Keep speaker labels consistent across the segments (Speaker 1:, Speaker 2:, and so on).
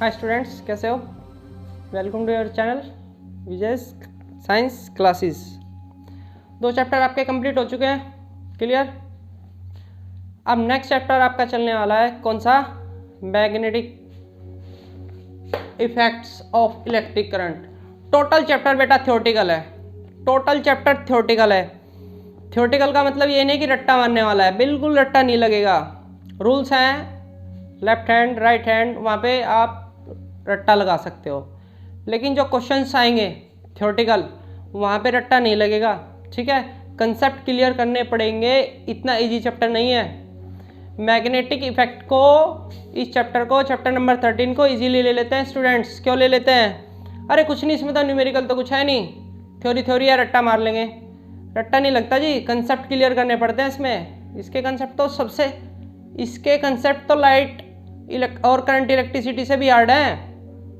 Speaker 1: हाय students, कैसे हो? Welcome to your channel Vijay science classes. 2 chapter आपके कंप्लीट हो चुके हैं, क्लियर। अब नेक्स्ट चैप्टर आपका चलने वाला है कौन सा? Magnetic effects of electric current. Total chapter बेटा थ्योरेटिकल है, टोटल चैप्टर थ्योरेटिकल है। थ्योरेटिकल का मतलब ये नहीं कि रट्टा मारने वाला है, बिल्कुल रट्टा नहीं लगेगा। रूल्स हैं लेफ्ट हैंड राइट हैंड, वहाँ पे आप रट्टा लगा सकते हो, लेकिन जो क्वेश्चंस आएंगे थ्योरेटिकल वहाँ पे रट्टा नहीं लगेगा, ठीक है। कंसेप्ट क्लियर करने पड़ेंगे, इतना इजी चैप्टर नहीं है। मैग्नेटिक इफेक्ट को, इस चैप्टर को, चैप्टर नंबर 13 को इजीली ले लेते हैं स्टूडेंट्स। क्यों ले लेते हैं? अरे कुछ नहीं, इसमें तो न्यूमेरिकल तो कुछ है नहीं, थ्योरी है, रट्टा मार लेंगे। रट्टा नहीं लगता जी, कंसेप्ट क्लियर करने पड़ते हैं इसमें। इसके कंसेप्ट तो लाइट और करंट इलेक्ट्रिसिटी से भी हार्ड है,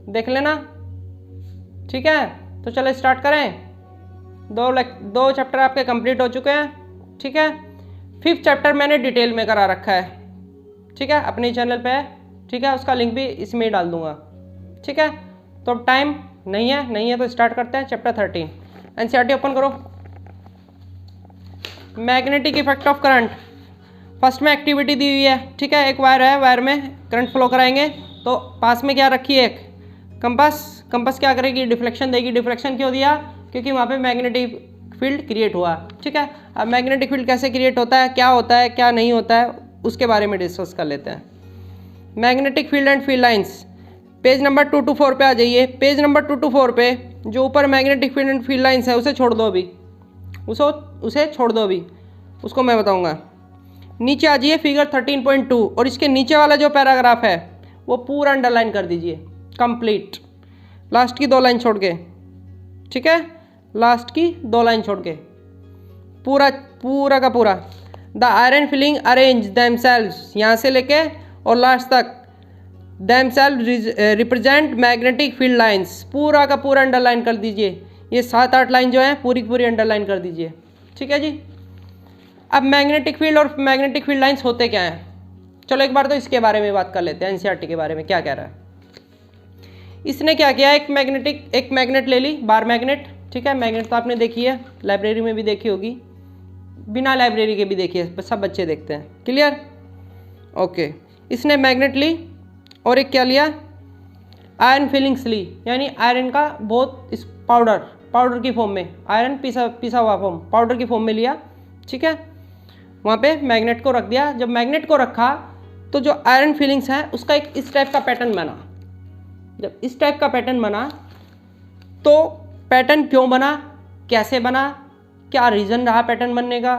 Speaker 1: देख लेना, ठीक है। तो चलो स्टार्ट करें। दो चैप्टर आपके कंप्लीट हो चुके हैं, ठीक है। 5th चैप्टर मैंने डिटेल में करा रखा है, ठीक है, अपने चैनल पे है, ठीक है। उसका लिंक भी इसमें ही डाल दूंगा, ठीक है। तो टाइम नहीं है तो स्टार्ट करते हैं चैप्टर 13। एनसीईआरटी ओपन करो। Magnetic effect of current. First में एक्टिविटी दी हुई है, ठीक है। एक वायर है, वायर में करंट फ्लो कराएंगे, तो पास में क्या रखी है? एक कंपास क्या करेगी? डिफ्लेक्शन देगी। डिफ्लेक्शन क्यों दिया? क्योंकि वहाँ पे मैग्नेटिक फील्ड क्रिएट हुआ, ठीक है। अब मैग्नेटिक फील्ड कैसे क्रिएट होता है, क्या नहीं होता है, उसके बारे में डिस्कस कर लेते हैं। Magnetic field and field lines, page number 224 पे आ जाइए। पेज नंबर 224 पे जो ऊपर magnetic field and field lines है उसे छोड़ दो अभी, उसे छोड़ दो अभी, उसको मैं बताऊँगा। नीचे आ जाइए फिगर 13.2 और इसके नीचे वाला जो पैराग्राफ है वो पूरा अंडरलाइन कर दीजिए कंप्लीट, लास्ट की 2 लाइन छोड़ के, ठीक है। लास्ट की 2 लाइन छोड़ के पूरा का पूरा। The iron filling arrange themselves, यहाँ से लेके और लास्ट तक, themselves represent magnetic field lines, पूरा का पूरा अंडरलाइन कर दीजिए। ये 7-8 लाइन जो है पूरी अंडरलाइन कर दीजिए, ठीक है जी। अब मैग्नेटिक फील्ड और मैग्नेटिक फील्ड लाइंस होते क्या हैं? चलो एक बार तो इसके बारे में बात कर लेते हैं, एनसीईआरटी के बारे में क्या कह रहा है। इसने क्या किया, एक मैग्नेट ले ली, बार मैग्नेट, ठीक है। मैग्नेट तो आपने देखी है, लाइब्रेरी में भी देखी होगी, बिना लाइब्रेरी के भी देखी है, सब बच्चे देखते हैं, क्लियर, ओके। इसने मैग्नेट ली और एक क्या लिया, आयरन फिलिंग्स ली, यानी आयरन का बहुत इस पाउडर की फॉर्म में, आयरन पिसा हुआ फॉर्म पाउडर की फॉर्म में लिया, ठीक है। वहाँ पे मैग्नेट को रख दिया। जब मैग्नेट को रखा तो जो आयरन फिलिंग्स है उसका एक इस टाइप का पैटर्न बना। जब इस टाइप का पैटर्न बना तो पैटर्न क्यों बना, कैसे बना, क्या रीज़न रहा पैटर्न बनने का,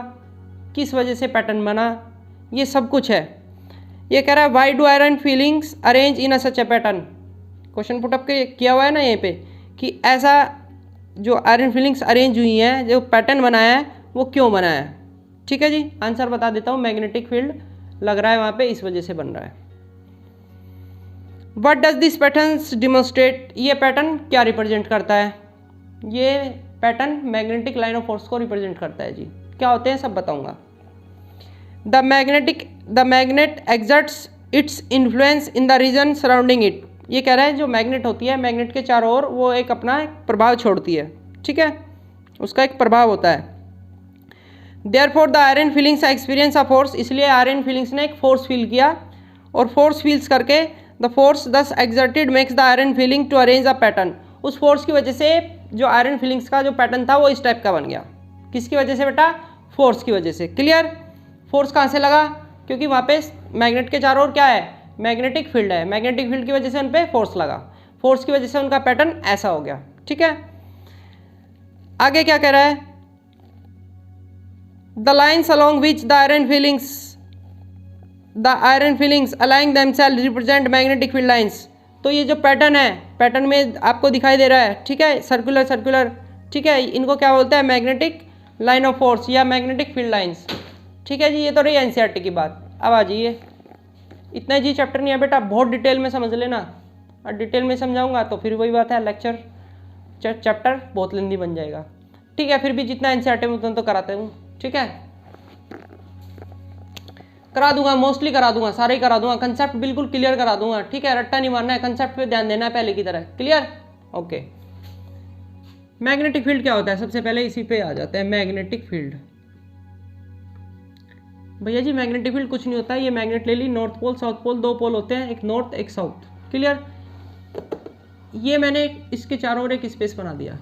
Speaker 1: किस वजह से पैटर्न बना, ये सब कुछ है। ये कह रहा है why do iron filings arrange in a such A pattern. Question put up किया हुआ है ना यहीं पे, कि ऐसा जो आयरन फिलिंग्स अरेंज हुई हैं, जो पैटर्न बनाया है वो क्यों बनाया है, ठीक है जी। आंसर बता देता हूँ, मैग्नेटिक फील्ड लग रहा है वहाँ पे, इस वजह से बन रहा है। What does this patterns demonstrate, ये पैटर्न क्या रिप्रेजेंट करता है? ये pattern magnetic line of force को रिप्रेजेंट करता है जी। क्या होते हैं सब बताऊंगा। The magnet exerts its influence in the region surrounding it. ये कह रहा है जो मैग्नेट होती है, मैग्नेट के चारों ओर वो एक अपना प्रभाव छोड़ती है, ठीक है, उसका एक प्रभाव होता है। Therefore the iron fillings experience a force, इसलिए आयरन फिलिंग्स ने एक फोर्स फील किया, और फोर्स फील्स करके the force thus exerted makes the iron filling to arrange a pattern। उस फोर्स की वजह से जो आयरन फिलिंग्स का जो पैटर्न था वो इस टाइप का बन गया। किसकी वजह से बेटा? फोर्स की वजह से, क्लियर। फोर्स कहाँ से लगा? क्योंकि वहाँ पे मैग्नेट के चारों ओर क्या है, मैग्नेटिक फील्ड है, मैग्नेटिक फील्ड की वजह से उन पर फोर्स लगा, फोर्स की वजह से उनका पैटर्न ऐसा हो गया, ठीक है। आगे क्या कह रहा है, the lines along which the iron fillings align themselves represent magnetic field lines। तो ये जो पैटर्न है, पैटर्न में आपको दिखाई दे रहा है, ठीक है, सर्कुलर, ठीक है, इनको क्या बोलते हैं? मैग्नेटिक लाइन ऑफ फोर्स या मैग्नेटिक फील्ड लाइंस, ठीक है जी। ये तो रही एनसीईआरटी की बात। अब आ जाइए, इतना जी चैप्टर नहीं है बेटा, बहुत डिटेल में समझ लेना, और डिटेल में समझाऊंगा तो फिर वही बात है, लेक्चर चैप्टर बहुत लंबी बन जाएगा, ठीक है। फिर भी जितना एनसीईआरटी में उतना तो कराते हूँ, ठीक है। करा दूंगा, मोस्टली करा दूंगा, सारे ही करा दूंगा, कंसेप्ट बिल्कुल क्लियर करा दूंगा, ठीक है। रट्टा नहीं मारना है, कंसेप्ट पे ध्यान देना है पहले की तरह, क्लियर। ओके, मैग्नेटिक फील्ड क्या होता है, सबसे पहले इसी पे आ जाते हैं। मैग्नेटिक फील्ड, भैया जी मैग्नेटिक फील्ड कुछ नहीं होता है, ये मैग्नेट ले ली, नॉर्थ पोल साउथ पोल, दो पोल होते हैं, एक नॉर्थ एक साउथ, क्लियर। ये मैंने इसके चारों ओर एक स्पेस बना दिया,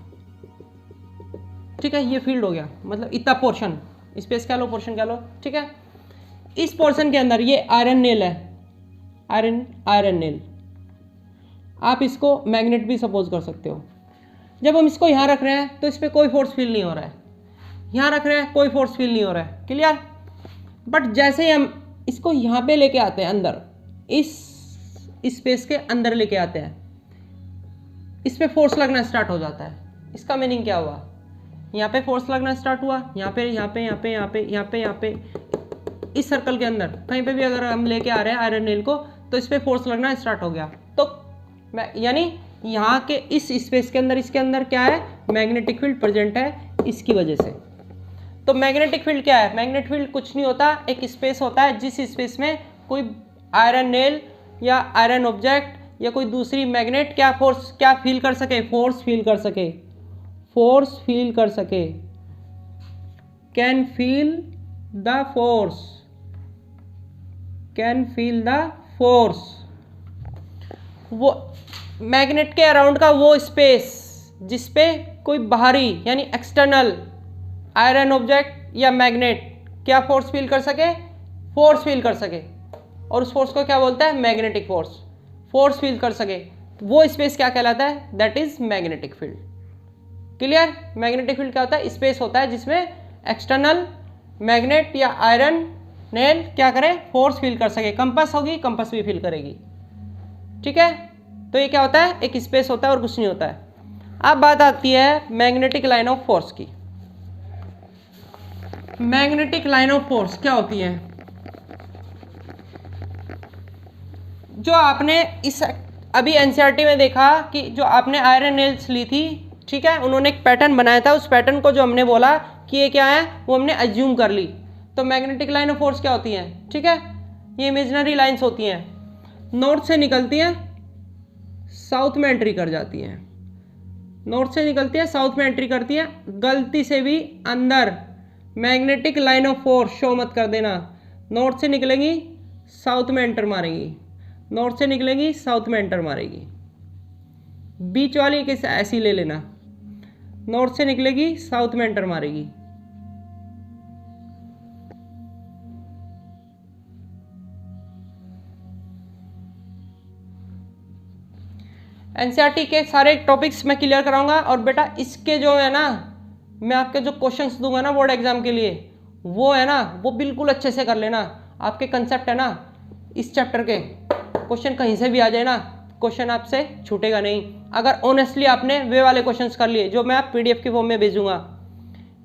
Speaker 1: ठीक है, ये फील्ड हो गया, मतलब इतना पोर्शन, स्पेस कह लो, पोर्शन कह लो, ठीक है। इस पोर्शन के अंदर ये आयरन नेल है, आयरन नेल, आप इसको मैग्नेट भी सपोज कर सकते हो। जब हम इसको यहाँ रख रहे हैं तो इस पर कोई फोर्स फील नहीं हो रहा है, यहाँ रख रहे हैं कोई फोर्स फील नहीं हो रहा है, क्लियर। बट जैसे ही हम इसको यहाँ पे लेके आते हैं अंदर, इस स्पेस के अंदर लेके आते हैं, इस पे फोर्स लगना स्टार्ट हो जाता है। इसका मीनिंग क्या हुआ, यहाँ पे फोर्स लगना स्टार्ट हुआ, यहाँ पे यहाँ पे यहाँ पे यहाँ पे यहाँ पे यहाँ पे, इस सर्कल के अंदर कहीं पे भी अगर हम लेके आ रहे हैं आयरन नेल को तो इस पे फोर्स लगना स्टार्ट हो गया। तो यानी यहाँ के इस स्पेस के अंदर, इसके अंदर क्या है, मैग्नेटिक फील्ड प्रेजेंट है, इसकी वजह से। तो मैग्नेटिक फील्ड क्या है, मैग्नेटिक फील्ड कुछ नहीं होता, एक स्पेस होता है जिस स्पेस में कोई आयरन नेल या आयरन ऑब्जेक्ट या कोई दूसरी मैग्नेट क्या फोर्स क्या फील कर सके, फोर्स फील कर सके, फोर्स फील कर सके, can feel the force, can feel the force. वो मैग्नेट के अराउंड का वो स्पेस जिसपे कोई बाहरी यानी एक्सटर्नल आयरन ऑब्जेक्ट या मैग्नेट क्या फोर्स फील कर सके, फोर्स फील कर सके, और उस फोर्स को क्या बोलता है, मैग्नेटिक फोर्स, फोर्स फील कर सके, वो स्पेस क्या कहलाता है, that is magnetic field, clear. Magnetic field क्या होता है, स्पेस होता है जिसमें एक्सटर्नल मैग्नेट या आयरन नेल क्या करे, फोर्स फील कर सके। कंपास होगी, कंपास भी फील करेगी, ठीक है। तो ये क्या होता है, एक स्पेस होता है और कुछ नहीं होता है। अब बात आती है मैग्नेटिक लाइन ऑफ फोर्स की। मैग्नेटिक लाइन ऑफ फोर्स क्या होती है, जो आपने इस अभी एनसीईआरटी में देखा कि जो आपने आयरन नेल्स ली थी, ठीक है, उन्होंने एक पैटर्न बनाया था, उस पैटर्न को जो हमने बोला कि ये क्या है वो हमने अज्यूम कर ली। तो मैग्नेटिक लाइन ऑफ फोर्स क्या होती है, ठीक है, ये इमेजिनरी लाइंस होती हैं, नॉर्थ से निकलती हैं, साउथ में एंट्री कर जाती हैं, नॉर्थ से निकलती है, साउथ में एंट्री करती है। गलती से भी अंदर magnetic line of force show मत कर देना, नॉर्थ से निकलेंगी साउथ में एंटर मारेंगी, नॉर्थ से निकलेंगी साउथ में एंटर मारेगी। बीच वाली किस ऐसी ले लेना, नॉर्थ से निकलेगी साउथ में एंटर मारेगी। एनसीईआरटी के सारे टॉपिक्स मैं क्लियर कराऊंगा, और बेटा इसके जो है ना, मैं आपके जो क्वेश्चंस दूंगा ना बोर्ड एग्जाम के लिए, वो है ना वो बिल्कुल अच्छे से कर लेना। आपके कंसेप्ट है ना इस चैप्टर के, क्वेश्चन कहीं से भी आ जाए ना, क्वेश्चन आपसे छूटेगा नहीं, अगर ऑनेस्टली आपने वे वाले क्वेश्चंस कर लिए जो मैं आप पीडीएफ की फॉर्म में भेजूंगा।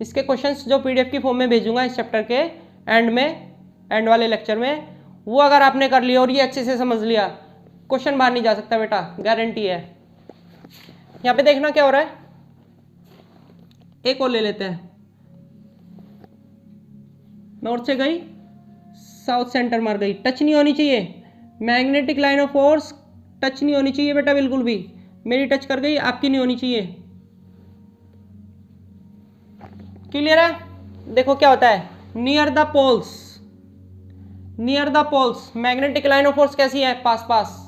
Speaker 1: इसके क्वेश्चंस जो पीडीएफ की फॉर्म में भेजूंगा इस चैप्टर के एंड में, एंड वाले लेक्चर में, वो अगर आपने कर लिया और ये अच्छे से समझ लिया, क्वेश्चन बाहर नहीं जा सकता बेटा, गारंटी है। यहाँ पे देखना क्या हो रहा है, एक और ले लेते हैं, नॉर्थ से गई साउथ सेंटर मार गई, टच नहीं होनी चाहिए, magnetic line of force touch नहीं होनी चाहिए बेटा बिल्कुल भी, मेरी टच कर गई आपकी नहीं होनी चाहिए, क्लियर है। देखो क्या होता है, near the poles, near the poles magnetic line of force कैसी है, पास पास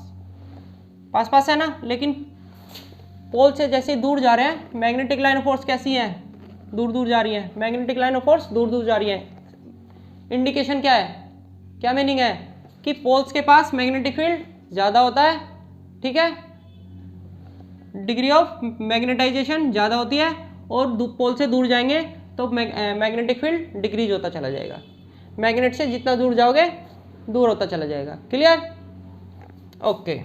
Speaker 1: पास पास है ना, लेकिन पोल से जैसे दूर जा रहे हैं मैग्नेटिक लाइन ऑफ फोर्स कैसी है, दूर दूर जा रही है, मैग्नेटिक लाइन ऑफ फोर्स दूर दूर जा रही है। इंडिकेशन क्या है, क्या मीनिंग है कि पोल्स के पास मैग्नेटिक फील्ड ज़्यादा होता है, ठीक है, डिग्री ऑफ मैग्नेटाइजेशन ज़्यादा होती है, और पोल से दूर जाएंगे तो मैग्नेटिक फील्ड डिक्रीज होता चला जाएगा, मैग्नेट से जितना दूर जाओगे दूर होता चला जाएगा, क्लियर। ओके,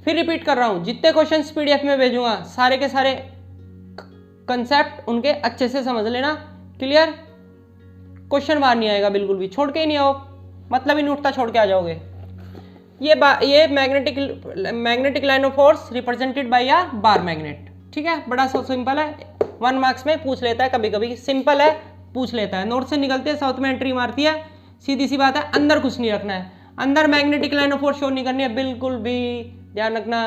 Speaker 1: फिर रिपीट कर रहा हूँ, जितने क्वेश्चंस पीडीएफ में भेजूंगा सारे के सारे कंसेप्ट उनके अच्छे से समझ लेना, क्लियर। क्वेश्चन बाहर नहीं आएगा बिल्कुल भी, छोड़ के ही नहीं आओ, मतलब ही नहीं उठता, छोड़ के आ जाओगे। ये magnetic line of force represented by a bar magnet, ठीक है, बड़ा सा सिंपल है, 1 मार्क्स में पूछ लेता है, कभी कभी सिंपल है पूछ लेता है। नॉर्थ से निकलती है साउथ में एंट्री मारती है, सीधी सी बात है, अंदर कुछ नहीं रखना है, अंदर magnetic line of force show नहीं करनी है बिल्कुल भी, ध्यान रखना।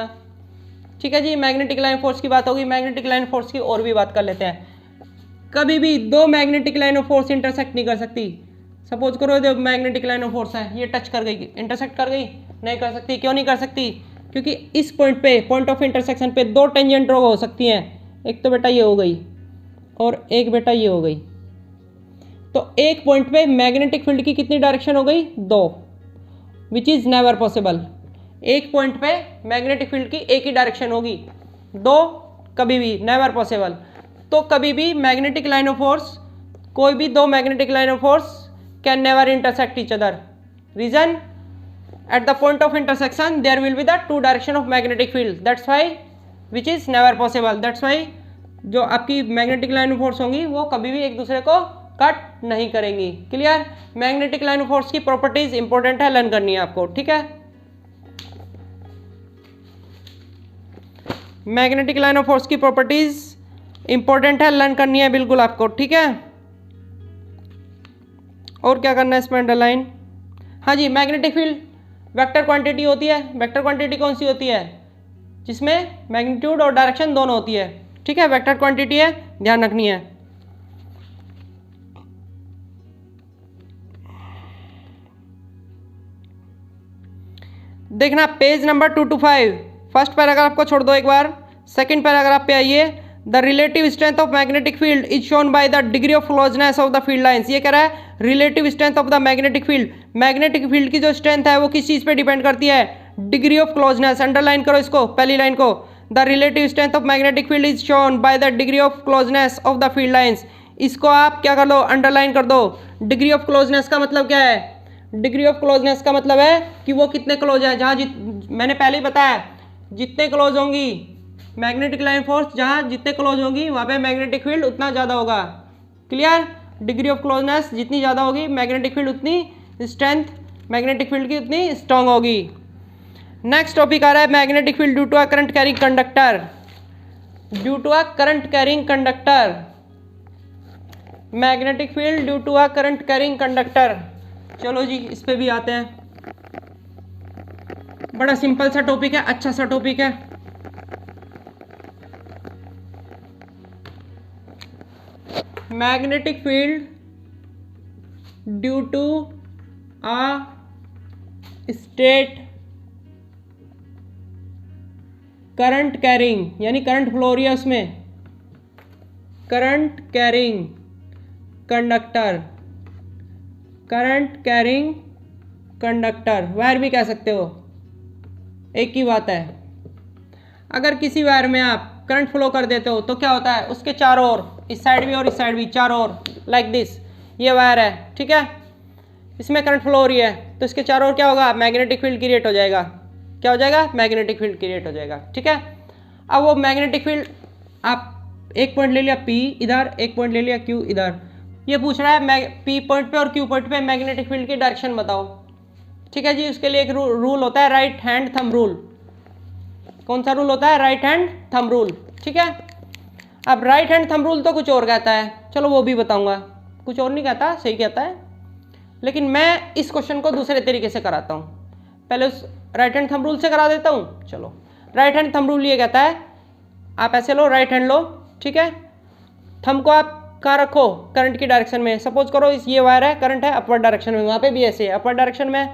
Speaker 1: ठीक है जी, मैग्नेटिक लाइन फोर्स की बात होगी। मैग्नेटिक लाइन फोर्स की और भी बात कर लेते हैं। कभी भी दो magnetic line of force intersect नहीं कर सकती। सपोज करो जो मैग्नेटिक लाइन ऑफ फोर्स है ये टच कर गई, इंटरसेक्ट कर गई, नहीं कर सकती। क्यों नहीं कर सकती? क्योंकि इस पॉइंट पे, पॉइंट ऑफ इंटरसेक्शन पे दो टेंजेंट रो हो सकती हैं। एक तो बेटा ये हो गई और एक बेटा ये हो गई। तो एक पॉइंट पे मैग्नेटिक फील्ड की कितनी डायरेक्शन हो गई? दो, विच इज़ नेवर पॉसिबल। एक पॉइंट पे मैग्नेटिक फील्ड की एक ही डायरेक्शन होगी, दो कभी भी नेवर पॉसिबल। तो कभी भी मैग्नेटिक लाइन ऑफ फोर्स, कोई भी दो magnetic line of force can never intersect each other. Region, at the point of intersection there will be the two direction of magnetic field, that's why which is never possible, that's why जो आपकी magnetic line of force होंगी वो कभी भी एक दूसरे को cut नहीं करेंगी। Clear? Magnetic line of force की प्रॉपर्टीज इंपॉर्टेंट है, लर्न करनी है आपको। ठीक है, मैग्नेटिक लाइन ऑफ फोर्स की प्रॉपर्टीज इंपॉर्टेंट है, लर्न करनी है बिल्कुल आपको। ठीक है, और क्या करना है इसमें? अंडरलाइन। हाँ जी, मैग्नेटिक फील्ड वेक्टर क्वांटिटी होती है। वेक्टर क्वांटिटी कौन सी होती है? जिसमें मैग्नीट्यूड और डायरेक्शन दोनों होती है। ठीक है, वेक्टर क्वांटिटी है, ध्यान रखनी है। देखना पेज नंबर 225, फर्स्ट पैराग्राफ को छोड़ दो एक बार, सेकंड पैराग्राफ पे आइए। The relative strength of magnetic field is shown by the degree of closeness of the field lines. ये कह रहा है relative strength of the magnetic field. Magnetic field की जो स्ट्रेंथ है वो किस चीज़ पे डिपेंड करती है? Degree of closeness. अंडरलाइन करो इसको, पहली लाइन को। The relative strength of magnetic field is shown by the degree of closeness of the field lines. इसको आप क्या कर लो? अंडरलाइन कर दो। डिग्री ऑफ क्लोजनेस का मतलब क्या है? डिग्री ऑफ क्लोजनेस का मतलब है कि वो कितने क्लोज है। जहाँ मैंने पहले ही बताया, जितने क्लोज होंगी मैग्नेटिक लाइन फोर्स, जहाँ जितने क्लोज होंगी वहाँ पे मैग्नेटिक फील्ड उतना ज़्यादा होगा। क्लियर? डिग्री ऑफ क्लोजनेस जितनी ज़्यादा होगी मैग्नेटिक फील्ड उतनी स्ट्रेंथ मैग्नेटिक फील्ड की उतनी स्ट्रांग होगी। नेक्स्ट टॉपिक आ रहा है magnetic field due to a current carrying conductor. Due to a current carrying conductor, magnetic field due to a current carrying conductor. चलो जी, इस पे भी आते हैं। बड़ा सिंपल सा टॉपिक है, अच्छा सा टॉपिक है। Magnetic field due to a straight current carrying, यानी करंट फ्लो हो रही है उसमें, current carrying conductor, current carrying conductor, wire भी कह सकते हो, एक ही बात है। अगर किसी वायर में आप करंट फ्लो कर देते हो तो क्या होता है? उसके चारों ओर, इस साइड भी और इस साइड भी, चारों ओर लाइक दिस, ये वायर है। ठीक है, इसमें करंट फ्लो हो रही है तो इसके चारों ओर क्या होगा? मैग्नेटिक फील्ड क्रिएट हो जाएगा। क्या हो जाएगा? मैग्नेटिक फील्ड क्रिएट हो जाएगा। ठीक है, अब वो मैग्नेटिक फील्ड, आप एक पॉइंट ले लिया P इधर, एक पॉइंट ले लिया Q इधर। ये पूछ रहा है P पॉइंट पे और Q पॉइंट पे मैग्नेटिक फील्ड की डायरेक्शन बताओ। ठीक है जी, उसके लिए एक रूल होता है, राइट हैंड थंब रूल। कौन सा रूल होता है? Right hand thumb rule. ठीक है, अब राइट हैंड थंब रूल तो कुछ और कहता है, चलो वो भी बताऊंगा। कुछ और नहीं कहता, सही कहता है, लेकिन मैं इस क्वेश्चन को दूसरे तरीके से कराता हूँ। पहले उस राइट हैंड थंब रूल से करा देता हूँ। चलो, राइट हैंड थंब रूल ये कहता है, आप ऐसे लो, राइट हैंड लो। ठीक है, थंब को आप कहाँ रखो? करंट की डायरेक्शन में। सपोज करो इस ये वायर है, करंट है अपवर्ड डायरेक्शन में, वहाँ पे भी ऐसे अपवर्ड डायरेक्शन में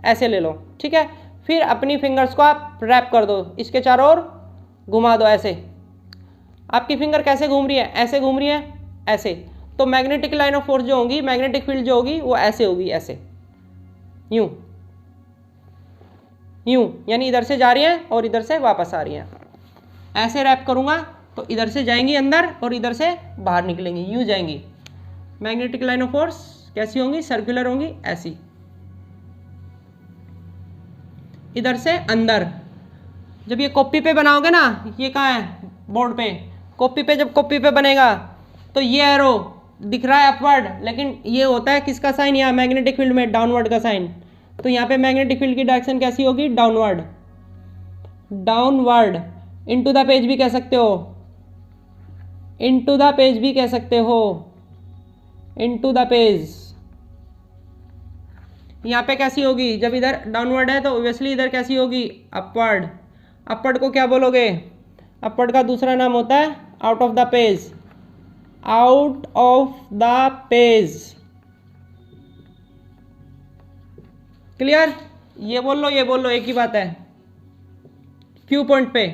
Speaker 1: ऐसे ले लो। ठीक है, फिर अपनी फिंगर्स को आप रैप कर दो, इसके चारों ओर घुमा दो ऐसे। आपकी फिंगर कैसे घूम रही है? ऐसे घूम रही है, ऐसे। तो मैग्नेटिक लाइन ऑफ फोर्स जो होगी, मैग्नेटिक फील्ड जो होगी वो ऐसे होगी, ऐसे, यूं यूं, यानी इधर से जा रही है और इधर से वापस आ रही है। ऐसे रैप करूंगा तो इधर से जाएंगी अंदर और इधर से बाहर निकलेंगी, यूं जाएंगी। मैग्नेटिक लाइन ऑफ फोर्स कैसी होंगी? सर्कुलर होंगी, ऐसी, इधर से अंदर। जब ये कॉपी पे बनाओगे ना, ये कहाँ है? बोर्ड पे, कॉपी पे। जब कॉपी पे बनेगा तो ये एरो दिख रहा है अपवर्ड, लेकिन ये होता है किसका साइन? यहाँ मैग्नेटिक फील्ड में डाउनवर्ड का साइन। तो यहाँ पे मैग्नेटिक फील्ड की डायरेक्शन कैसी होगी? Downward. Downward, into the page भी कह सकते हो, इनटू द पेज भी कह सकते हो, इनटू द पेज। यहाँ पे कैसी होगी, जब इधर डाउनवर्ड है तो ऑब्वियसली इधर कैसी होगी, अपवर्ड। अपवर्ड को क्या बोलोगे, अपवर्ड का दूसरा नाम होता है out of the page, out of the page. Clear, ये बोल लो एक ही बात है। क्यू पॉइंट पे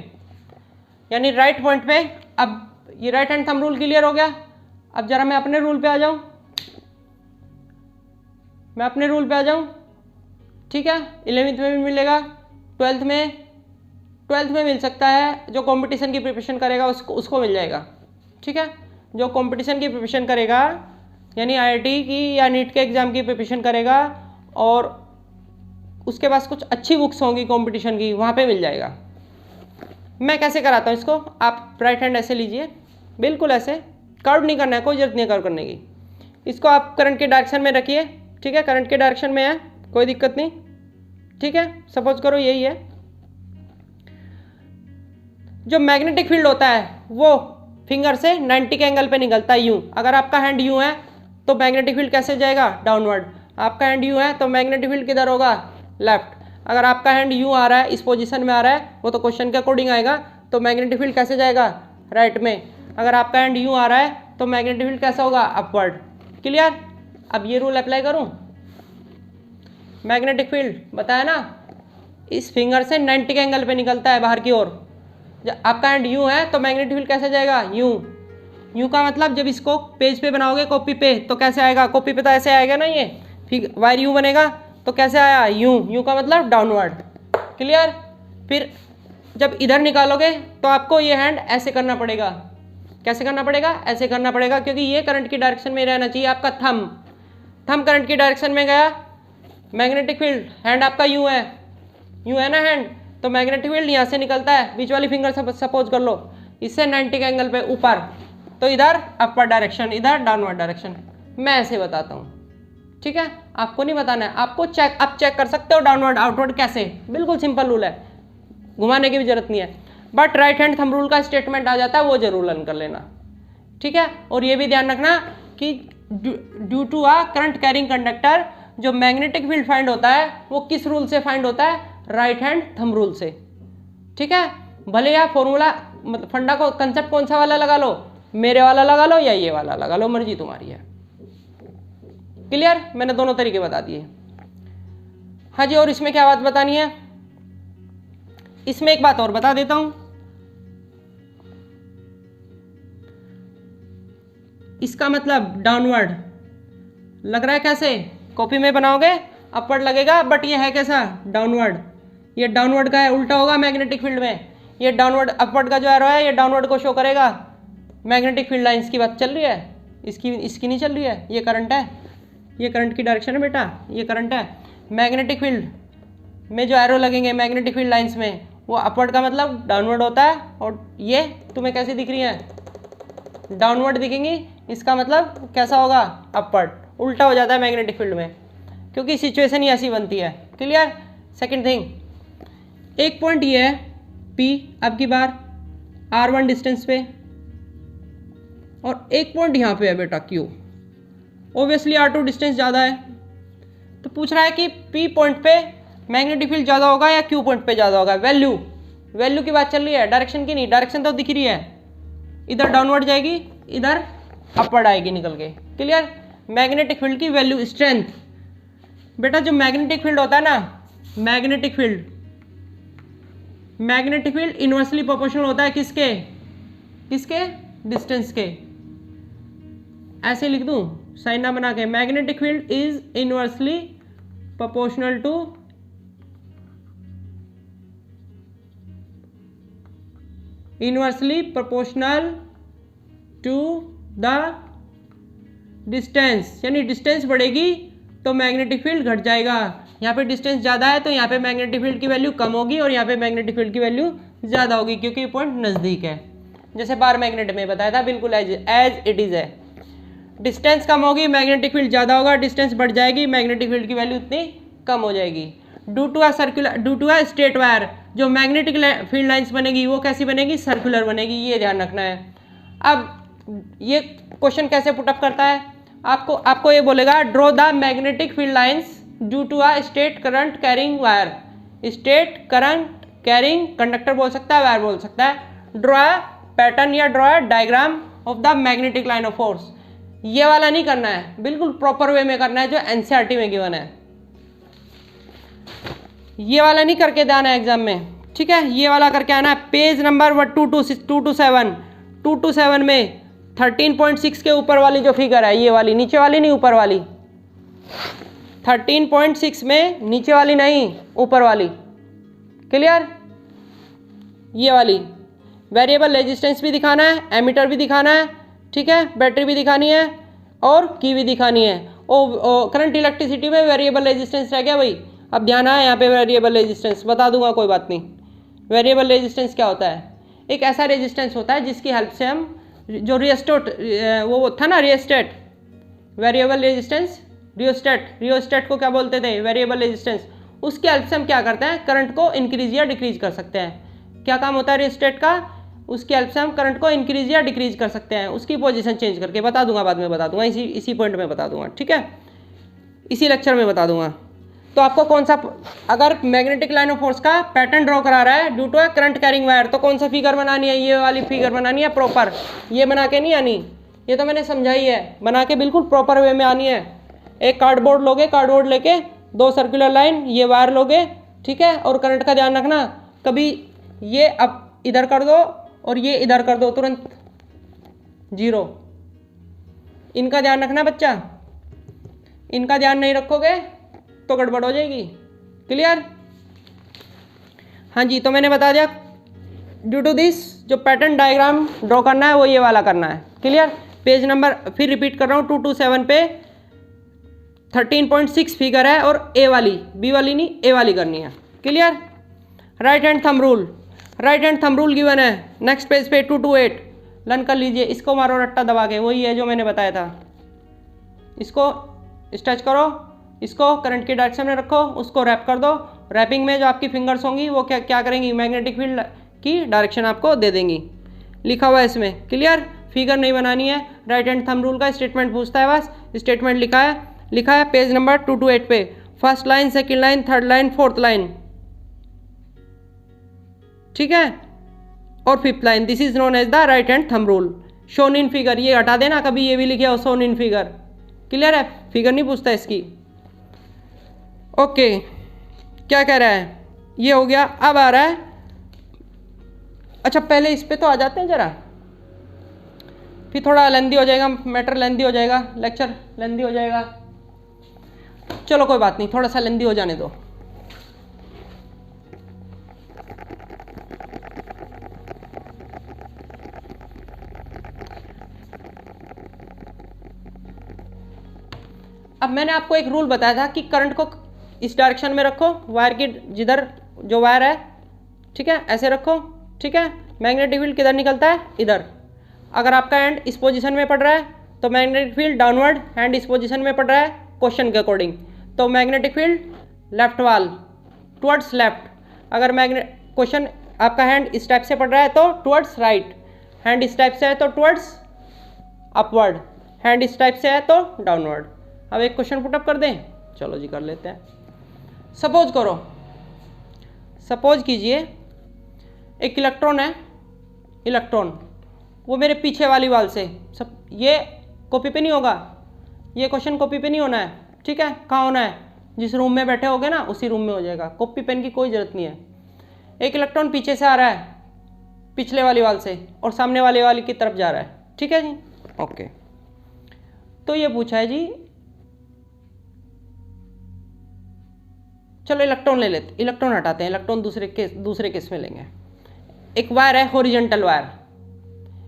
Speaker 1: यानी राइट पॉइंट पे। अब ये right hand thumb rule clear हो गया। अब जरा मैं अपने रूल पे आ जाऊं, ठीक है। 11वीं में भी मिलेगा, 12th में मिल सकता है। जो कंपटीशन की प्रिपरेशन करेगा उसको मिल जाएगा, ठीक है। जो कंपटीशन की प्रिपरेशन करेगा यानी आईआईटी की या नीट के एग्जाम की प्रिपरेशन करेगा और उसके पास कुछ अच्छी बुक्स होंगी कंपटीशन की, वहाँ पे मिल जाएगा। मैं कैसे कराता हूँ इसको, आप राइट हैंड ऐसे लीजिए, बिल्कुल ऐसे, कर्व नहीं करना है, कोई जरूरत नहीं है कर्व करने की। इसको आप करंट के डायरेक्शन में रखिए, ठीक है। करंट के डायरेक्शन में है, कोई दिक्कत नहीं, ठीक है। सपोज करो यही है। जो मैग्नेटिक फील्ड होता है वो फिंगर से 90 के एंगल पे निकलता है यूं। अगर आपका हैंड यूं है तो मैग्नेटिक फील्ड कैसे जाएगा, डाउनवर्ड। आपका हैंड यूं है तो मैग्नेटिक फील्ड किधर होगा, लेफ्ट। अगर आपका हैंड यूं आ रहा है, इस पोजीशन में आ रहा है, वो तो क्वेश्चन के अकॉर्डिंग आएगा, तो मैग्नेटिक फील्ड कैसे जाएगा, राइट में। अगर आपका हैंड यूं आ रहा है तो मैग्नेटिक फील्ड कैसा होगा, अपवर्ड। क्लियर। अब ये रूल अप्लाई करूं, मैग्नेटिक फील्ड बताया ना, इस फिंगर से 90 के एंगल पे निकलता है बाहर की ओर। जब आपका हैंड यूं है तो मैग्नेटिक फील्ड कैसे जाएगा, यूं का मतलब जब इसको पेज पे बनाओगे कॉपी पे तो कैसे आएगा, कॉपी पे तो ऐसे आएगा ना, ये फिर वायर यूं बनेगा तो कैसे आया, यूं का मतलब डाउनवर्ड। क्लियर। फिर जब इधर निकालोगे तो आपको ये हैंड ऐसे करना पड़ेगा। कैसे करना पड़ेगा, ऐसे करना पड़ेगा, क्योंकि ये करंट की डायरेक्शन में रहना चाहिए। आपका थंब करंट की डायरेक्शन में गया, मैग्नेटिक फील्ड, हैंड आपका यूं है ना हैंड, तो मैग्नेटिक फील्ड यहाँ से निकलता है, बीच वाली फिंगर सपोज कर लो, इससे 90 के एंगल पे ऊपर, तो इधर अपर डायरेक्शन, इधर डाउनवर्ड डायरेक्शन। मैं ऐसे बताता हूँ, ठीक है। आपको नहीं बताना है, आपको आप चेक कर सकते हो डाउनवर्ड आउटवर्ड कैसे, बिल्कुल सिंपल रूल है, घुमाने की भी जरूरत नहीं है। But right hand thumb rule का स्टेटमेंट आ जाता है, वो जरूर लर्न कर लेना, ठीक है। और ये भी ध्यान रखना कि due to a current carrying conductor, जो मैग्नेटिक फील्ड फाइंड होता है वो किस रूल से फाइंड होता है, राइट हैंड थंब रूल से, ठीक है। भले या फॉर्मूला मतलब फंडा को कंसेप्ट कौन सा वाला लगा लो, मेरे वाला लगा लो या ये वाला लगा लो, मर्जी तुम्हारी है। क्लियर, मैंने दोनों तरीके बता दिए। हाँ जी, और इसमें क्या बात बतानी है, इसमें एक बात और बता देता हूं। इसका मतलब डाउनवर्ड लग रहा है, कैसे कॉपी में बनाओगे अपवर्ड लगेगा, बट ये है कैसा, डाउनवर्ड। ये डाउनवर्ड का है, उल्टा होगा मैग्नेटिक फील्ड में। ये डाउनवर्ड, अपवर्ड का जो एरो है ये डाउनवर्ड को शो करेगा। मैग्नेटिक फील्ड लाइंस की बात चल रही है, इसकी नहीं चल रही है। ये करंट है, ये करंट की डायरेक्शन है बेटा, ये करंट है। मैग्नेटिक फील्ड में जो एरो लगेंगे मैग्नेटिक फील्ड लाइंस में, वो अपवर्ड का मतलब डाउनवर्ड होता है, और ये तुम्हें कैसी दिख रही है, डाउनवर्ड दिखेंगी, इसका मतलब कैसा होगा, अपवर्ड। उल्टा हो जाता है मैग्नेटिक फील्ड में, क्योंकि सिचुएशन ही ऐसी बनती है। क्लियर। सेकंड थिंग, एक पॉइंट ये है P अब की बार R1 डिस्टेंस पे, और एक पॉइंट यहाँ पे है बेटा Q। ओब्वियसली R2 डिस्टेंस ज़्यादा है, तो पूछ रहा है कि P पॉइंट पे मैग्नेटिक फील्ड ज़्यादा होगा या Q पॉइंट पे ज़्यादा होगा। वैल्यू की बात चल रही है, डायरेक्शन की नहीं। डायरेक्शन तो दिख रही है, इधर डाउनवर्ड जाएगी, इधर अपवर्ड आएगी निकल के। क्लियर। मैग्नेटिक फील्ड की वैल्यू, स्ट्रेंथ बेटा, जो मैग्नेटिक फील्ड होता है ना, मैग्नेटिक फील्ड इनवर्सली प्रोपोर्शनल होता है किसके, डिस्टेंस के। ऐसे लिख दूं साइन ना बना के, magnetic field is inversely proportional to the distance, यानी डिस्टेंस बढ़ेगी तो मैग्नेटिक फील्ड घट जाएगा। यहाँ पे डिस्टेंस ज़्यादा है तो यहाँ पे मैग्नेटिक फील्ड की वैल्यू कम होगी, और यहाँ पे मैग्नेटिक फील्ड की वैल्यू ज़्यादा होगी, क्योंकि ये पॉइंट नज़दीक है। जैसे बार मैग्नेट में बताया था, बिल्कुल एज इट इज़ है। डिस्टेंस कम होगी, मैग्नेटिक फील्ड ज़्यादा होगा, डिस्टेंस बढ़ जाएगी, मैग्नेटिक फील्ड की वैल्यू उतनी कम हो जाएगी। Due to a straight wire, जो मैग्नेटिक फील्ड लाइन्स बनेगी वो कैसी बनेगी, सर्कुलर बनेगी, ये ध्यान रखना है। अब ये क्वेश्चन कैसे पुटअप करता है, आपको ये बोलेगा draw the magnetic field lines due to a straight current carrying wire. Straight current carrying conductor बोल सकता है, वायर बोल सकता है। ड्रॉ पैटर्न या draw diagram of the magnetic line of force. ये वाला नहीं करना है, बिल्कुल प्रॉपर वे में करना है जो एनसीईआरटी में गिवन है। ये वाला नहीं करके देना है एग्जाम में, ठीक है। ये वाला करके आना है। पेज नंबर 227 में 13.6 के ऊपर वाली जो फिगर है, ये वाली, नीचे वाली नहीं, ऊपर वाली। 13.6 में नीचे वाली नहीं, ऊपर वाली। क्लियर? ये वाली वेरिएबल रेजिस्टेंस भी दिखाना है, एमीटर भी दिखाना है, ठीक है, बैटरी भी दिखानी है और की भी दिखानी है। करंट इलेक्ट्रिसिटी में वेरिएबल रेजिस्टेंस रह गया भाई। अब ध्यान आया यहाँ पे, वेरिएबल रेजिस्टेंस बता दूंगा, कोई बात नहीं। वेरिएबल रेजिस्टेंस क्या होता है? एक ऐसा रेजिस्टेंस होता है जिसकी हेल्प से हम जो वो था ना रियोस्टेट, वेरिएबल रेजिस्टेंस, रियोस्टेट को क्या बोलते थे? Variable resistance. उसकी हेल्प से हम क्या करते हैं? करंट को इंक्रीज या डिक्रीज कर सकते हैं। क्या काम होता है रियोस्टेट का? उसकी हेल्प से हम करंट को इंक्रीज या डिक्रीज कर सकते हैं, उसकी पोजीशन चेंज करके। बता दूंगा, बाद में बता दूंगा, इसी पॉइंट में बता दूंगा, ठीक है, इसी लेक्चर में बता दूंगा। तो आपको कौन सा, अगर मैग्नेटिक लाइन ऑफ फोर्स का पैटर्न ड्रॉ करा रहा है due to a current carrying wire, तो कौन सा फिगर बनानी है? ये वाली फिगर बनानी है प्रॉपर। ये बना के नहीं आनी, ये तो मैंने समझाई है, बना के बिल्कुल प्रॉपर वे में आनी है। एक कार्डबोर्ड लोगे, कार्डबोर्ड लेके 2 सर्कुलर लाइन, ये वायर लोगे, ठीक है, और करंट का ध्यान रखना, कभी ये अब इधर कर दो और ये इधर कर दो, तुरंत 0। इनका ध्यान रखना बच्चा, इनका ध्यान नहीं रखोगे तो गड़बड़ हो जाएगी। क्लियर? हाँ जी, तो मैंने बता दिया ड्यू टू दिस जो पैटर्न डायग्राम ड्रॉ करना है वो ये वाला करना है। क्लियर? पेज नंबर फिर रिपीट कर रहा हूँ, 227 पे 13.6 फिगर है और ए वाली, बी वाली नहीं, ए वाली करनी है। Clear? Right hand thumb rule, right hand thumb rule given है। नेक्स्ट पेज पे 228 लर्न कर लीजिए। इसको मारो रट्टा दबा के, वही है जो मैंने बताया था। इसको स्ट्रेच करो, इसको करंट की डायरेक्शन में रखो, उसको रैप कर दो। रैपिंग में जो आपकी फिंगर्स होंगी वो क्या करेंगी? मैग्नेटिक फील्ड की डायरेक्शन आपको दे देंगी। लिखा हुआ है इसमें। क्लियर? फिगर नहीं बनानी है। राइट हैंड थंब रूल का स्टेटमेंट पूछता है, बस स्टेटमेंट लिखा है पेज नंबर 228 पे। First line, second line, third line, fourth line, ठीक है, और fifth line. This is known as the right hand thumb rule. Shown in figure, ये हटा देना, कभी ये भी लिखे हो शोन इन फिगर। क्लियर है? फिगर नहीं पूछता इसकी। ओके, क्या कह रहा है? ये हो गया। अब आ रहा है, अच्छा पहले इस पे तो आ जाते हैं जरा, फिर थोड़ा लेंदी हो जाएगा, मैटर लेंदी हो जाएगा, लेक्चर लेंदी हो जाएगा। चलो कोई बात नहीं, थोड़ा सा लेंदी हो जाने दो। अब मैंने आपको एक रूल बताया था कि करंट को इस डायरेक्शन में रखो, वायर की जिधर जो वायर है, ठीक है, ऐसे रखो, ठीक है। मैग्नेटिक फील्ड किधर निकलता है? इधर। अगर आपका हैंड इस पोजीशन में पड़ रहा है तो मैग्नेटिक फील्ड डाउनवर्ड, हैंड इस पोजीशन में पड़ रहा है क्वेश्चन के अकॉर्डिंग, तो मैग्नेटिक फील्ड लेफ्ट वाल, टुवर्ड्स लेफ्ट। अगर क्वेश्चन आपका हैंड इस टाइप से पड़ रहा है तो टुवर्ड्स राइट, हैंड इस टाइप से है तो टुवर्ड्स अपवर्ड, हैंड इस टाइप से है तो डाउनवर्ड। अब एक क्वेश्चन पुटअप कर दें, चलो जी कर लेते हैं। सपोज करो, सपोज कीजिए एक इलेक्ट्रॉन है, इलेक्ट्रॉन वो मेरे पीछे वाली वाल से, सब ये कॉपी पे नहीं होगा, ये क्वेश्चन कॉपी पे नहीं होना है, ठीक है। कहाँ होना है? जिस रूम में बैठे होगे ना उसी रूम में हो जाएगा, कॉपी पेन की कोई ज़रूरत नहीं है। एक इलेक्ट्रॉन पीछे से आ रहा है, पिछले वाली वाल से, और सामने वाली वाली की तरफ जा रहा है, ठीक है जी, ओके। तो ये पूछा है जी, चलो इलेक्ट्रॉन ले लेते, इलेक्ट्रॉन हटाते हैं, इलेक्ट्रॉन दूसरे केस में लेंगे। एक वायर है, हॉरिजॉन्टल वायर,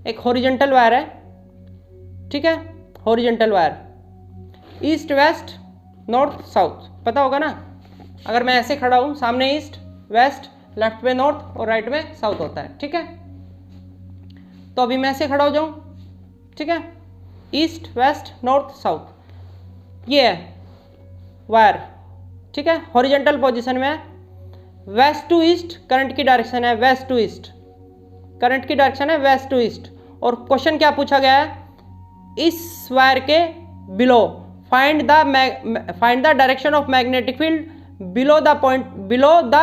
Speaker 1: एक हॉरिजॉन्टल वायर है, ठीक है, horizontal wire, east west north south, पता होगा ना। अगर मैं ऐसे खड़ा हूँ, सामने ईस्ट वेस्ट, लेफ्ट में नॉर्थ और राइट में साउथ होता है, ठीक है। तो अभी मैं ऐसे खड़ा हो जाऊँ, ठीक है, ईस्ट वेस्ट नॉर्थ साउथ, ये है वायर, ठीक है, हॉरिजॉन्टल पोजीशन में है, वेस्ट टू ईस्ट करंट की डायरेक्शन है, वेस्ट टू ईस्ट करंट की डायरेक्शन है, वेस्ट टू ईस्ट। और क्वेश्चन क्या पूछा गया है? इस वायर के below find the direction of magnetic field below the point below the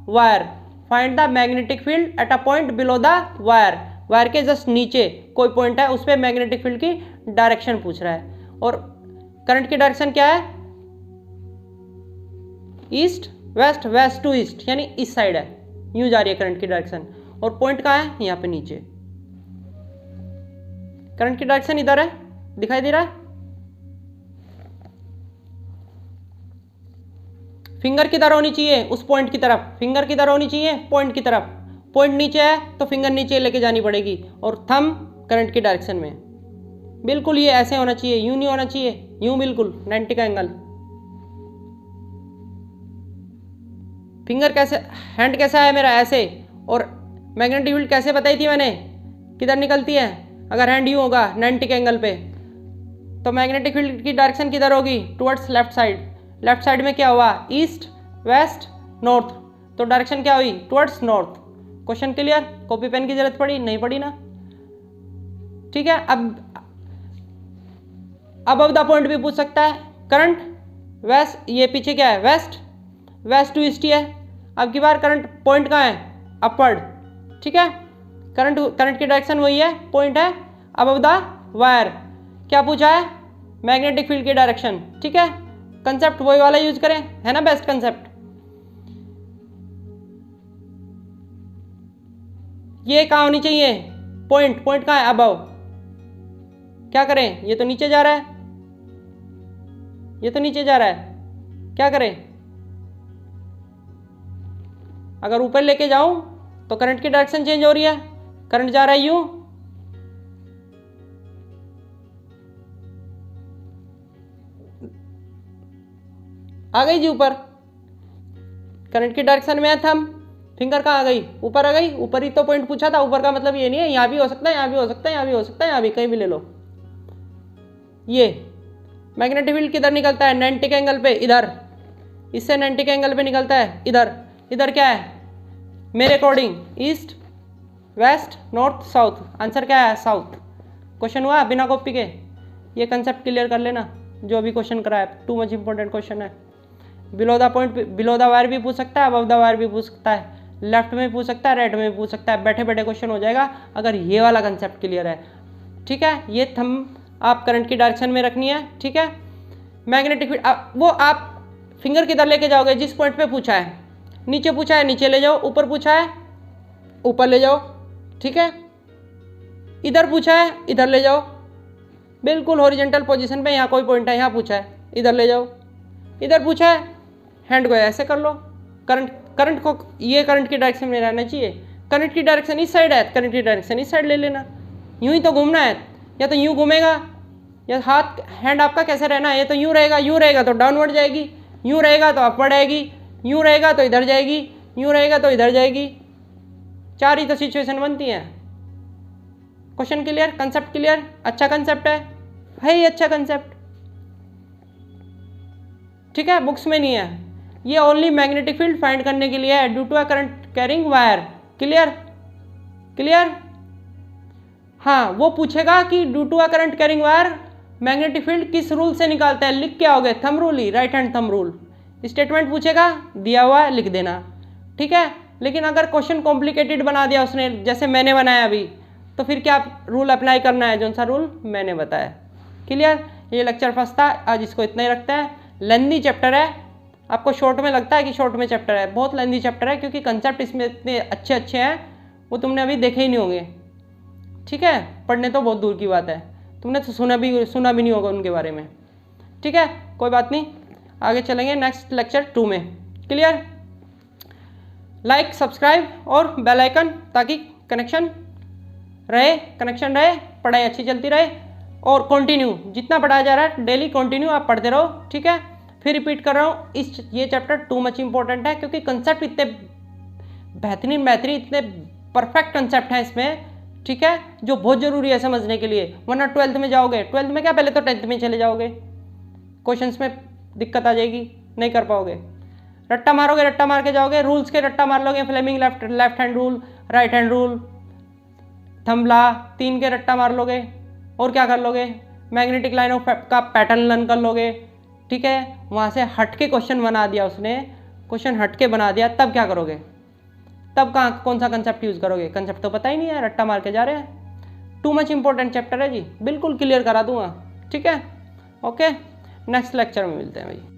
Speaker 1: wire. Find the magnetic field at a point below the wire. Wire के जस्ट नीचे कोई पॉइंट है, उस पर मैग्नेटिक फील्ड की डायरेक्शन पूछ रहा है। और करंट की डायरेक्शन क्या है? East west, west to east, यानी इस साइड है, यूं जा रही है करंट की डायरेक्शन। और पॉइंट कहाँ है? यहाँ पे नीचे। करंट की डायरेक्शन इधर है, दिखाई दे रहा है? फिंगर किधर होनी चाहिए? उस पॉइंट की तरफ। फिंगर किधर होनी चाहिए? पॉइंट की तरफ। पॉइंट नीचे है तो फिंगर नीचे लेके जानी पड़ेगी, और थंब करंट की डायरेक्शन में। बिल्कुल ये ऐसे होना चाहिए, यूं नहीं होना चाहिए, यूं बिल्कुल 90 का एंगल। फिंगर कैसे, हैंड कैसा है मेरा? ऐसे। और मैग्नेटिक फील्ड कैसे बताई थी मैंने, किधर निकलती है? अगर हैंड यूं होगा 90 के एंगल पे, तो मैग्नेटिक फील्ड की डायरेक्शन किधर होगी? Towards left side. Left side में क्या हुआ? ईस्ट वेस्ट नॉर्थ, तो डायरेक्शन क्या हुई? Towards north. Question clear? Copy pen की जरूरत पड़ी? नहीं पड़ी ना? ठीक है। अब द पॉइंट भी पूछ सकता है। करंट वेस्ट, ये पीछे क्या है? वेस्ट, वेस्ट टू ईस्ट ही है। अब की बार करंट पॉइंट कहाँ है? अपवर्ड। ठीक है, करंट की डायरेक्शन वही है, पॉइंट है अबव द वायर। क्या पूछा है? मैग्नेटिक फील्ड की डायरेक्शन। ठीक है, कंसेप्ट वही वाला यूज करें, है ना बेस्ट कंसेप्ट। ये कहाँ होनी चाहिए? पॉइंट, पॉइंट कहाँ है? अबव। क्या करें? ये तो नीचे जा रहा है, ये तो नीचे जा रहा है, क्या करें? अगर ऊपर लेके जाऊं तो करंट की डायरेक्शन चेंज हो रही है, करंट जा रहा है यूं, आ गई जी ऊपर। करंट की डायरेक्शन में है थंब, फिंगर कहाँ आ गई? ऊपर आ गई। ऊपर ही तो पॉइंट पूछा था, ऊपर का मतलब ये नहीं है यहाँ भी हो सकता है, यहाँ भी हो सकता है, यहाँ भी हो सकता है, यहाँ भी, कहीं भी ले लो। ये मैग्नेटिक फील्ड किधर निकलता है? 90 के एंगल पे, इधर। इससे 90 के एंगल पे निकलता है इधर। इधर क्या है मेरे according? East west north south. Answer क्या है? साउथ। क्वेश्चन हुआ बिना कॉपी के? ये कंसेप्ट क्लियर कर लेना जो अभी क्वेश्चन करा है, टू मच इंपॉर्टेंट क्वेश्चन है। Below the point, below the wire भी पूछ सकता है, अबव द वायर भी पूछ सकता है, लेफ्ट में पूछ सकता है, राइट में भी पूछ सकता है। बैठे बैठे क्वेश्चन हो जाएगा अगर ये वाला कंसेप्ट क्लियर है। ठीक है, ये थंब आप करंट की डायरेक्शन में रखनी है। ठीक है, मैग्नेटिक फील्ड वो आप फिंगर किधर लेके जाओगे? जिस पॉइंट पे पूछा है। नीचे पूछा है, नीचे ले जाओ। ऊपर पूछा है, ऊपर ले जाओ। ठीक है, इधर पूछा है, इधर ले जाओ। बिल्कुल हॉरिजॉन्टल पोजीशन पे, यहाँ कोई पॉइंट है, यहाँ पूछा है, इधर ले जाओ। इधर पूछा है, हैंड को ऐसे कर लो। करंट को, ये करंट की डायरेक्शन में रहना चाहिए। करंट की डायरेक्शन इस साइड है, करंट की डायरेक्शन इस साइड ले लेना। यूं ही तो घूमना है, या तो यूं घूमेगा, या हाथ हैंड आपका कैसे रहना है? ये तो यूं रहेगा, यूं रहेगा तो डाउनवर्ड जाएगी, यूं रहेगा तो अपवर्ड आएगी, यूं रहेगा तो इधर जाएगी, यूं रहेगा तो इधर जाएगी। चार ही तो सिचुएशन बनती हैं। Question clear? Concept clear? अच्छा कंसेप्ट है ये अच्छा कंसेप्ट। ठीक है, बुक्स में नहीं है ये, ओनली मैग्नेटिक फील्ड फाइंड करने के लिए है, due to a current carrying wire. Clear? Clear? हाँ, वो पूछेगा कि due to a current carrying wire magnetic field किस रूल से निकालता है? लिख के आओगे, थंब रूल ही, right hand thumb rule. Statement पूछेगा, दिया हुआ है, लिख देना। ठीक है, लेकिन अगर क्वेश्चन कॉम्प्लिकेटेड बना दिया उसने, जैसे मैंने बनाया अभी, तो फिर क्या रूल अप्लाई करना है? जो सा रूल मैंने बताया। क्लियर? ये लेक्चर फर्स्ट था, आज इसको इतना ही रखते हैं। लेंदी चैप्टर है, आपको शॉर्ट में लगता है कि शॉर्ट में चैप्टर है, बहुत लेंदी चैप्टर है, क्योंकि कंसेप्ट इसमें इतने अच्छे अच्छे हैं वो तुमने अभी देखे ही नहीं होंगे। ठीक है, पढ़ने तो बहुत दूर की बात है, तुमने तो सुना भी नहीं होगा उनके बारे में। ठीक है, कोई बात नहीं, आगे चलेंगे नेक्स्ट लेक्चर 2 में। क्लियर? लाइक, सब्सक्राइब और बेल आइकन, ताकि कनेक्शन रहे, पढ़ाई अच्छी चलती रहे। और कंटिन्यू जितना पढ़ाया जा रहा है डेली कंटिन्यू आप पढ़ते रहो। ठीक है, फिर रिपीट कर रहा हूँ, ये चैप्टर टू मच इंपॉर्टेंट है, क्योंकि कंसेप्ट इतने बेहतरीन इतने परफेक्ट कंसेप्ट हैं इसमें। ठीक है, जो बहुत जरूरी है समझने के लिए, वरना 12th में जाओगे, 12th में क्या, पहले तो 10th में चले जाओगे, क्वेश्चंस में दिक्कत आ जाएगी, नहीं कर पाओगे। रट्टा मारोगे, रट्टा मार के जाओगे, रूल्स के रट्टा मार लोगे, Fleming left hand rule, right hand rule, थंबला, 3 के रट्टा मार लोगे, और क्या कर लोगे, मैग्नेटिक लाइन ऑफ का पैटर्न लर्न कर लोगे, ठीक है, वहाँ से हट के क्वेश्चन बना दिया उसने, क्वेश्चन हट के बना दिया, तब क्या करोगे, तब कहाँ कौन सा कंसेप्ट यूज़ करोगे, कंसेप्ट तो पता ही नहीं है, रट्टा मार के जा रहे हैं। टू मच इंपॉर्टेंट चैप्टर है जी, बिल्कुल क्लियर करा दूंगा, ठीक है। ओके, नेक्स्ट लेक्चर में मिलते हैं भाई।